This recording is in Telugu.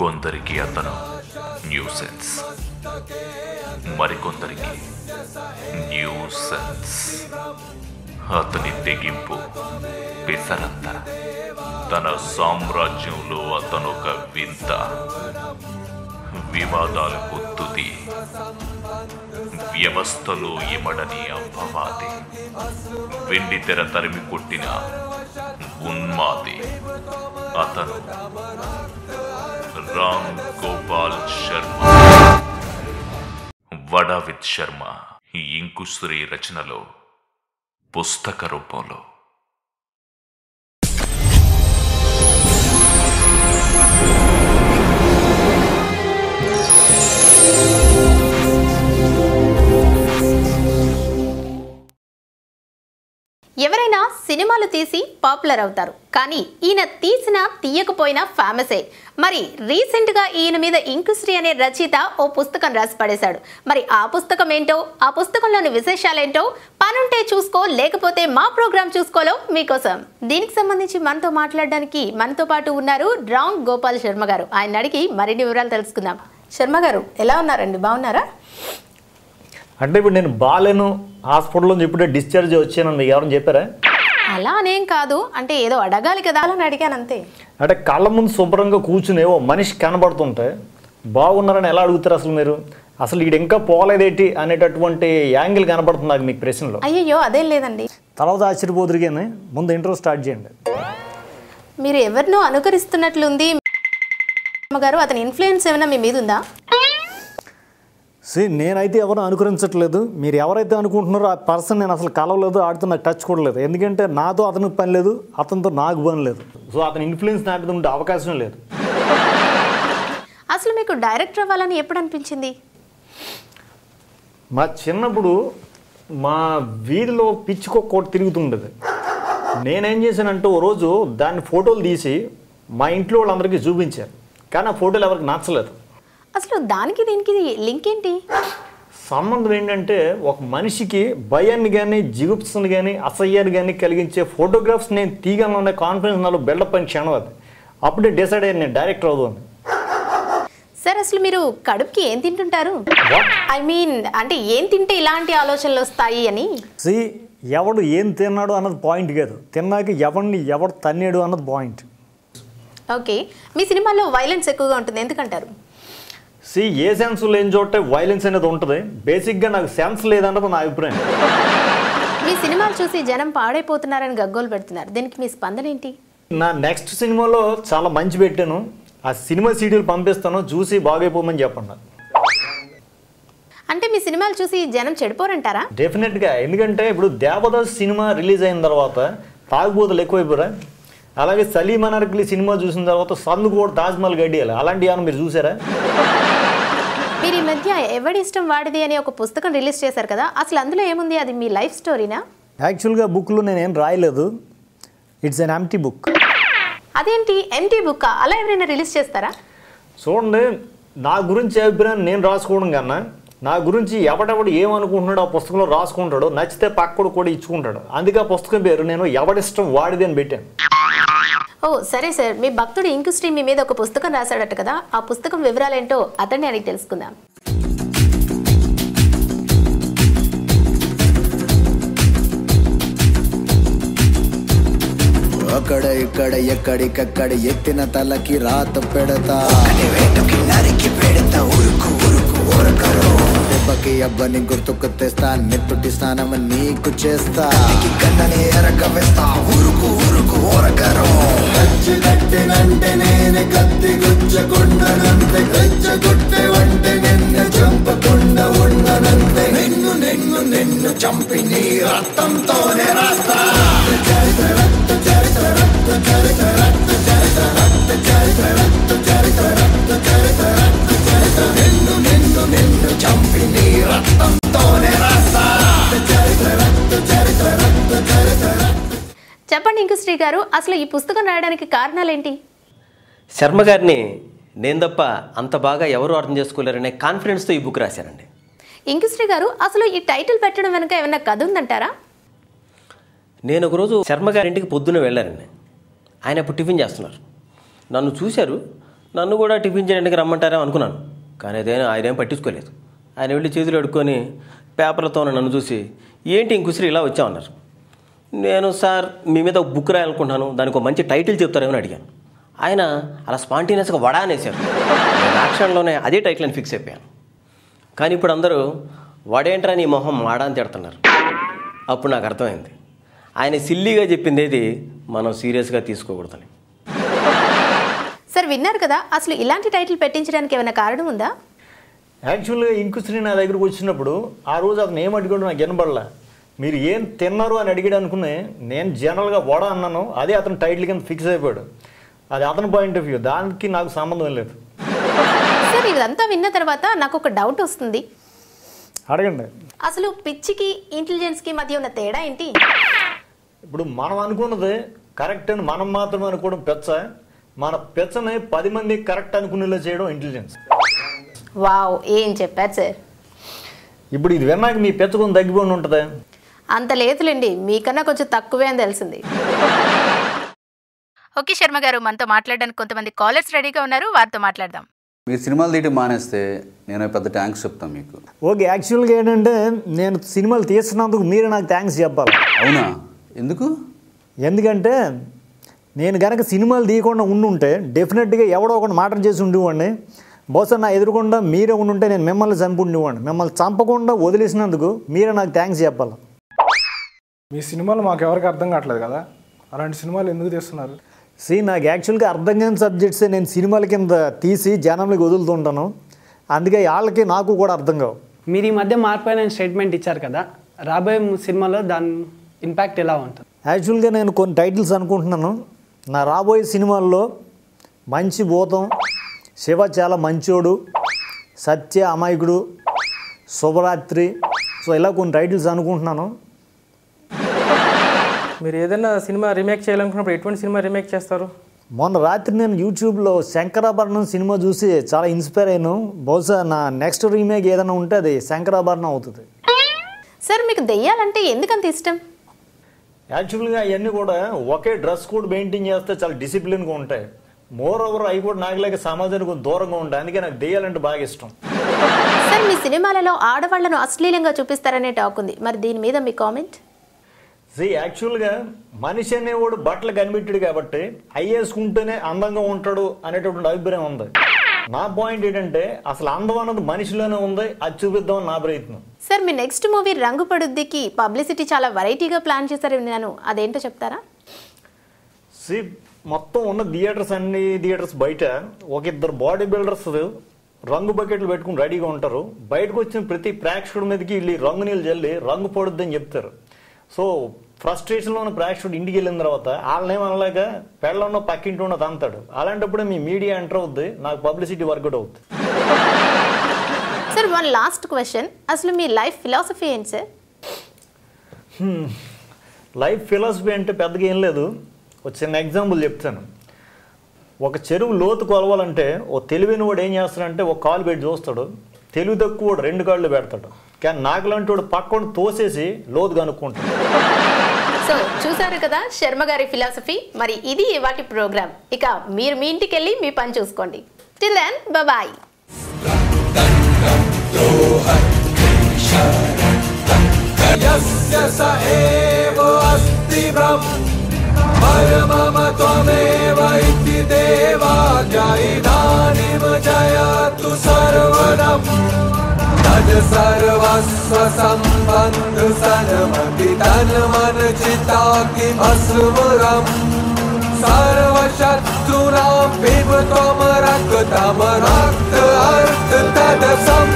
కొందరికి అతను న్యూసెన్స్, మరికొందరికి న్యూసెన్స్. అతని తెగింపు పిసరంత. తన సామ్రాజ్యంలో అతనొక వింత. వివాదాలకు తుది, వ్యవస్థలో ఇమడని అపవాది, వెండి తెర తరిమి కొట్టిన ఉన్మాది. అతను రామ్ గోపాల్ శర్మ. వడా విత్ శర్మ ఈ ఇంకుశ్రీ రచనలో పుస్తక రూపంలో. ఎవరైనా సినిమాలు తీసి పాపులర్ అవుతారు, కానీ ఈయన తీసినా తీయకపోయినా ఫేమసే. మరి రీసెంట్గా ఈయన మీద ఇంకుశ్రీ అనే రచయిత ఓ పుస్తకం రాసి పడేశాడు. మరి ఆ పుస్తకం ఏంటో, ఆ పుస్తకంలోని విశేషాలేంటో పనుంటే చూసుకో, లేకపోతే మా ప్రోగ్రామ్ చూసుకోలో మీకోసం. దీనికి సంబంధించి మనతో మాట్లాడడానికి మనతో పాటు ఉన్నారు రామ్ గోపాల్ శర్మ గారు. ఆయన అడిగి మరిన్ని వివరాలు తెలుసుకుందాం. శర్మ గారు ఎలా ఉన్నారండి, బాగున్నారా? అంటే ఇప్పుడు నేను బాలేను, హాస్పిటల్లో ఇప్పుడే డిశ్చార్జ్ వచ్చానని మీకు ఎవరైనా చెప్పారా? అలా అనేం కాదు, అంటే ఏదో అడగాలి కదా అని అడిగాను అంతే. అంటే కళ్ళ ముందు శుభ్రంగా కూర్చుని ఓ మనిషి కనబడుతుంటే బాగున్నారని ఎలా అడుగుతారు అసలు మీరు? అసలు వీడు ఇంకా పోలేదేంటి అనేటటువంటి యాంగిల్ కనబడుతుంది నాకు మీకు ప్రశ్నలో. అయ్యయ్యో అదేం లేదండి, తర్వాత ఆశ్చర్యపోదురు కానీ ముందు ఇంటర్వ్యూ స్టార్ట్ చేయండి. మీరు ఎవరినో అనుకరిస్తున్నట్లుంది గారు, అతని ఇన్ఫ్లుయెన్స్ ఏమైనా మీ మీద ఉందా? నేనైతే ఎవరు అనుకరించట్లేదు. మీరు ఎవరైతే అనుకుంటున్నారో ఆ పర్సన్ నేను అసలు కలవలేదు, ఆడితో నాకు టచ్ కూడా లేదు. ఎందుకంటే నాతో అతనికి పని లేదు, అతనితో నాకు పని లేదు. సో అతని ఇన్ఫ్లుయెన్స్ నా మీద ఉండే అవకాశం లేదు. అసలు మీకు డైరెక్టర్ అవ్వాలని ఎప్పుడు అనిపించింది? మా చిన్నప్పుడు మా వీధిలో పిచ్చుకోటి తిరుగుతుండేది. నేనేం చేశానంటే ఓ రోజు దాన్ని ఫోటోలు తీసి మా ఇంట్లో వాళ్ళందరికీ చూపించారు, కానీ ఆ ఫోటోలు ఎవరికి నచ్చలేదు. అసలు దానికి దీనికి లింక్ ఏంటి? సంబంధం ఏంటంటే ఒక మనిషికి భయాన్ని కానీ జిగుప్సను కానీ అసహ్యాన్ని కానీ కలిగించే ఫోటోగ్రాఫ్స్ నేను తీయగలను అనే కాన్ఫిడెన్స్ నాలో బిల్డప్ అని క్షణం అది. అప్పుడే డిసైడ్ అయ్యాను నేను డైరెక్టర్ అవుతాను. సార్ అసలు మీరు కడుపుకి ఏం తింటుంటారు? ఐ మీన్ అంటే ఏం తింటే ఇలాంటి ఆలోచనలు వస్తాయి అని. ఎవడు ఏం తిన్నాడు అన్నది పాయింట్ కాదు, తిన్నాక ఎవడు తన్నాడు అన్నది పాయింట్. ఓకే, మీ సినిమాలో వైలెన్స్ ఎక్కువగా ఉంటుంది ఎందుకంటారు? ఏ సెన్స్ లేని చోట వైలెన్స్ అనేది ఉంటుంది. బేసిక్గా నాకు సెన్స్ లేదన్నది నా అభిప్రాయం. మీ సినిమాలు చూసి జనం పాడైపోతున్నారని గగ్గోలు పెడుతున్నారు, దీనికి మీ స్పందన ఏంటి? నా నెక్స్ట్ సినిమాలో చాలా మంచి పెట్టాను, ఆ సినిమా సీడీలు పంపిస్తాను, చూసి బాగైపోమని చెప్పండి. అంటే మీ సినిమాలు చూసి జనం చెడిపోరంటారా? డెఫినెట్గా. ఎందుకంటే ఇప్పుడు దేవదాస్ సినిమా రిలీజ్ అయిన తర్వాత తాగుబోతులు ఎక్కువైపోరా. అలాగే సలీం అనార్కలి సినిమా చూసిన తర్వాత సందు కూడా తాజ్మహల్ గడియాలి. అలాంటి ఏమైనా మీరు చూసారా? మీరు ఈ మధ్య ఎవడి ఇష్టం వాడిది అని ఒక పుస్తకం రిలీజ్ చేశారు కదా, అసలు అందులో ఏముంది? అది మీ లైఫ్ స్టోరీనా? యాక్చువల్గా బుక్లో నేనేం రాయలేదు, ఇట్స్ అన్ ఎంప్టీ బుక్. అదేంటి ఎంప్టీ బుక్? అలా ఎవరైనా రిలీజ్ చేస్తారా? చూడండి, నా గురించి అభిప్రాయం నేను రాసుకోవడం కన్నా నా గురించి ఎవడెవడు ఏమనుకుంటున్నాడో ఆ పుస్తకంలో రాసుకుంటాడో, నచ్చితే పక్కడు కూడా ఇచ్చుకుంటాడు. అందుకే ఆ పుస్తకం పేరు నేను ఎవడిష్టం వాడిది అని పెట్టాను. ఓ సరే సార్, మీ భక్తుడు ఇంకుశ్రీ మీ మీద ఒక పుస్తకం రాశాడట కదా, ఆ పుస్తకం వివరాలేంటో అతన్ని అడిగి తెలుసుకుందాం. అక్కడ ఇక్కడ ఎక్కడికక్కడ ఎత్తిన తలకి రాత పెడతా, దెబ్బకి అబ్బని గుర్తుకు తెస్తా, నెత్తుటి స్నానం నీకు చేస్తా, కన్నని ఎరగవేస్తా, ఉరుకు ఉరుకు ఓరకరు కట్టినంటే నేను కత్తి గుచ్చకుండనంతే, గచ్చగుట్టే వంటే నిన్ను చంపకుండా ఉండనంతే, నిన్ను నిన్ను నిన్ను చంపి నీ రక్తంతోనే రాస్తా. చెప్పండి ఇంకుశ్రీ గారు, అసలు ఈ పుస్తకం రాయడానికి కారణాలేంటి? శర్మ గారిని నేను తప్ప అంత బాగా ఎవరు అర్థం చేసుకోలేరనే కాన్ఫిడెన్స్తో ఈ బుక్ రాశారండి. ఇంకుశ్రీ గారు, అసలు ఈ టైటిల్ పెట్టడం వెనుక ఏమైనా కథ ఉందంటారా? నేను ఒకరోజు శర్మ గారింటికి పొద్దున్న వెళ్ళారండి. ఆయన ఇప్పుడు టిఫిన్ చేస్తున్నారు. నన్ను చూశారు, నన్ను కూడా టిఫిన్ చేయడానికి రమ్మంటారేమో అనుకున్నాను, కానీ ఆయన ఏం పట్టించుకోలేదు. ఆయన వెళ్ళి చేతులు అడుక్కొని పేపర్లతో నన్ను చూసి ఏంటి ఇంకుసిరి ఇలా వచ్చామన్నారు. నేను సార్ మీ మీద ఒక బుక్ రాయాలనుకుంటున్నాను, దానికి ఒక మంచి టైటిల్ చెప్తారేమని అడిగాను. ఆయన అలా స్పాంటేనియస్గా వడా అనేసారు. నేను ఆ క్షణంలోనే అదే టైటిల్ అని ఫిక్స్ అయిపోయాను. కానీ ఇప్పుడు అందరూ వడేంట్రా నీ మొహం వాడా అని తిడుతున్నారు. అప్పుడు నాకు అర్థమైంది ఆయన సిల్లీగా చెప్పింది ఏది మనం సీరియస్గా తీసుకోకూడదని. సార్ విన్నారు కదా, అసలు ఇలాంటి టైటిల్ పెట్టించడానికి ఏమైనా కారణం ఉందా? యాక్చువల్గా ఇంకుశ్రీ నా దగ్గరకు వచ్చినప్పుడు ఆ రోజు అతను ఏం అడిగాడు నాకు వినబడలా. మీరు ఏం తిన్నారు అని అడిగాడు అనుకుని నేను జనరల్గా వడ అన్నాను, అదే అతను టైటిల్ కింద ఫిక్స్ అయిపోయాడు. అది అతని పాయింట్ ఆఫ్ వ్యూ, దానికి నాకు సంబంధం లేదు. సార్ ఇదంతా విన్న తర్వాత నాకు ఒక డౌట్ వస్తుంది, అడగండి. అసలు పిచ్చికి ఇంటెలిజెన్స్కి మధ్య ఉన్న తేడా ఏంటి? ఇప్పుడు మనం అనుకున్నది కరెక్ట్ అని మనం మాత్రం అనుకోవడం పెచ్చ, మన పెచ్చని 10 మంది కరెక్ట్ అనుకునేలా చేయడం ఇంటెలిజెన్స్. వావ్, ఏం చెప్పారు సార్. ఇప్పుడు ఇది విన్నాక మీ పెచ్చ కొంచెం తగ్గిపోయి ఉంటుంది. అంత లేదులేండి, మీకన్నా కొంచెం తక్కువే అని తెలిసింది. ఓకే శర్మ గారు, మనతో మాట్లాడడానికి కొంతమంది కాలర్స్ రెడీగా ఉన్నారు, వారితో మాట్లాడదాం. మీరు సినిమాలు తీయటం మానేస్తే నేను పెద్ద థ్యాంక్స్ చెప్తాను మీకు. ఓకే, యాక్చువల్గా ఏంటంటే నేను సినిమాలు తీస్తున్నందుకు మీరు నాకు థ్యాంక్స్ చెప్పాలి. అవునా? ఎందుకు? ఎందుకంటే నేను కనుక సినిమాలు తీయకుండా ఉండుంటే డెఫినెట్గా ఎవడో ఒకటి మాట చేసి ఉండేవాడిని. బహుశా నా ఎదురుకుండా మీరే ఉండుంటే నేను మిమ్మల్ని చంపుండేవాడిని. మిమ్మల్ని చంపకుండా వదిలేసినందుకు మీరే నాకు థ్యాంక్స్ చెప్పాలి. మీ సినిమాలు మాకు ఎవరికి అర్థం కావట్లేదు కదా, అలాంటి సినిమాలు ఎందుకు తీస్తున్నారు? నాకు యాక్చువల్గా అర్థం కాని సబ్జెక్ట్సే నేను సినిమాల కింద తీసి జనంలోకి వదులుతుంటాను, అందుకే వాళ్ళకి నాకు కూడా అర్థం కావు. మీరు ఈ మధ్య మార్పు స్టేట్మెంట్ ఇచ్చారు కదా, రాబోయే సినిమాలో దాని ఇంపాక్ట్ ఎలా ఉంటుంది? యాక్చువల్గా నేను కొన్ని టైటిల్స్ అనుకుంటున్నాను. నా రాబోయే సినిమాల్లో మంచి భూతం, శివ చాలా మంచోడు, సత్య అమాయకుడు, శుభరాత్రి, సో ఇలా కొన్ని టైటిల్స్ అనుకుంటున్నాను. మీరు ఏదైనా సినిమా రీమేక్ చేయాలనుకున్నప్పుడు ఎటువంటి సినిమా రీమేక్ చేస్తారు? మొన్న రాత్రి నేను యూట్యూబ్లో శంకరాభరణం సినిమా చూసి చాలా ఇన్స్పైర్ అయ్యాను. బహుశా నా నెక్స్ట్ రీమేక్ ఏదైనా ఉంటే అది శంకరాభరణం అవుతుంది. సార్ మీకు దెయ్యాలంటే ఎందుకంత ఇష్టం? యాక్చువల్గా అవన్నీ కూడా ఒకే డ్రెస్ కోడ్ మెయింటైన్ చేస్తే చాలా డిసిప్లిన్గా ఉంటాయి. మోర్ ఓవర్ అవి కూడా నాకులాగే సమాజానికి దూరంగా ఉంటాయి, అందుకే నాకు దెయ్యాలంటే బాగా ఇష్టం. సార్ మీ సినిమాలలో ఆడవాళ్లను అశ్లీలంగా చూపిస్తారనే టాక్ ఉంది, మరి దీని మీద మీ కామెంట్? యాక్చువల్గా మనిషి అనేవాడు బట్టలు కనిపెట్టాడు కాబట్టి అయ్యేసుకుంటేనే అందంగా ఉంటాడు అనేటటువంటి అభిప్రాయం ఉంది. నా పాయింట్ ఏంటంటే అసలు అందం అన్నది మనిషిలోనే ఉంది, అది చూపిద్దామని నా ప్రయత్నం. సార్ మీ నెక్స్ట్ మూవీ రంగు పడుద్దికి పబ్లిసిటీ చాలా వెరైటీగా ప్లాన్ చేశారు విన్నాను, అదేంటో చెప్తారా? మొత్తం ఉన్న అన్ని థియేటర్స్ బయట ఒక ఇద్దరు బాడీ బిల్డర్స్ రంగు బకెట్లు పెట్టుకుని రెడీగా ఉంటారు. బయటకు వచ్చిన ప్రతి ప్రేక్షకుడి మీదకి వీళ్ళు రంగు నీళ్ళు చల్లి రంగు పడుద్దని చెప్తారు. సో ఫ్రస్ట్రేషన్లో ఉన్న ప్రేక్షకుడు ఇంటికి వెళ్ళిన తర్వాత వాళ్ళనేమనలాగా పెళ్ళలో పక్కింటి ఉన్నది అంతాడు. అలాంటప్పుడే మీ మీడియా ఎంటర్ అవుద్ది, నాకు పబ్లిసిటీ వర్కౌట్ అవుతుంది. సార్ వన్ లాస్ట్ క్వశ్చన్, అసలు మీ లైఫ్ ఫిలాసఫీ ఏంటి సార్? లైఫ్ ఫిలాసఫీ అంటే పెద్దగా ఏం లేదు, ఒక చిన్న ఎగ్జాంపుల్ చెప్తాను. ఒక చెరువు లోతు కొలవాలంటే ఓ తెలివైన వాడు ఏం చేస్తాడంటే ఒక కాలు పెట్టి చూస్తాడు, తెలివి తక్కువ వాడు 2 కాళ్ళు పెడతాడు. కానీ నాకు లాంటి వాడు పక్కన తోసేసి లోతు కనుక్కుంటాడు. సో చూసారు కదా శర్మ గారి ఫిలాసఫీ. మరి ఇది ఇవాటి ప్రోగ్రామ్, ఇక మీరు మీ ఇంటికి వెళ్ళి మీ పని చూసుకోండి. Till then bye. सर्वस्व संबंध सन्मति तन मन चिता की भस्मरम् सर्वशत्रुणां पिब त्वं रक्तम् रक्त अर्थ तद सम्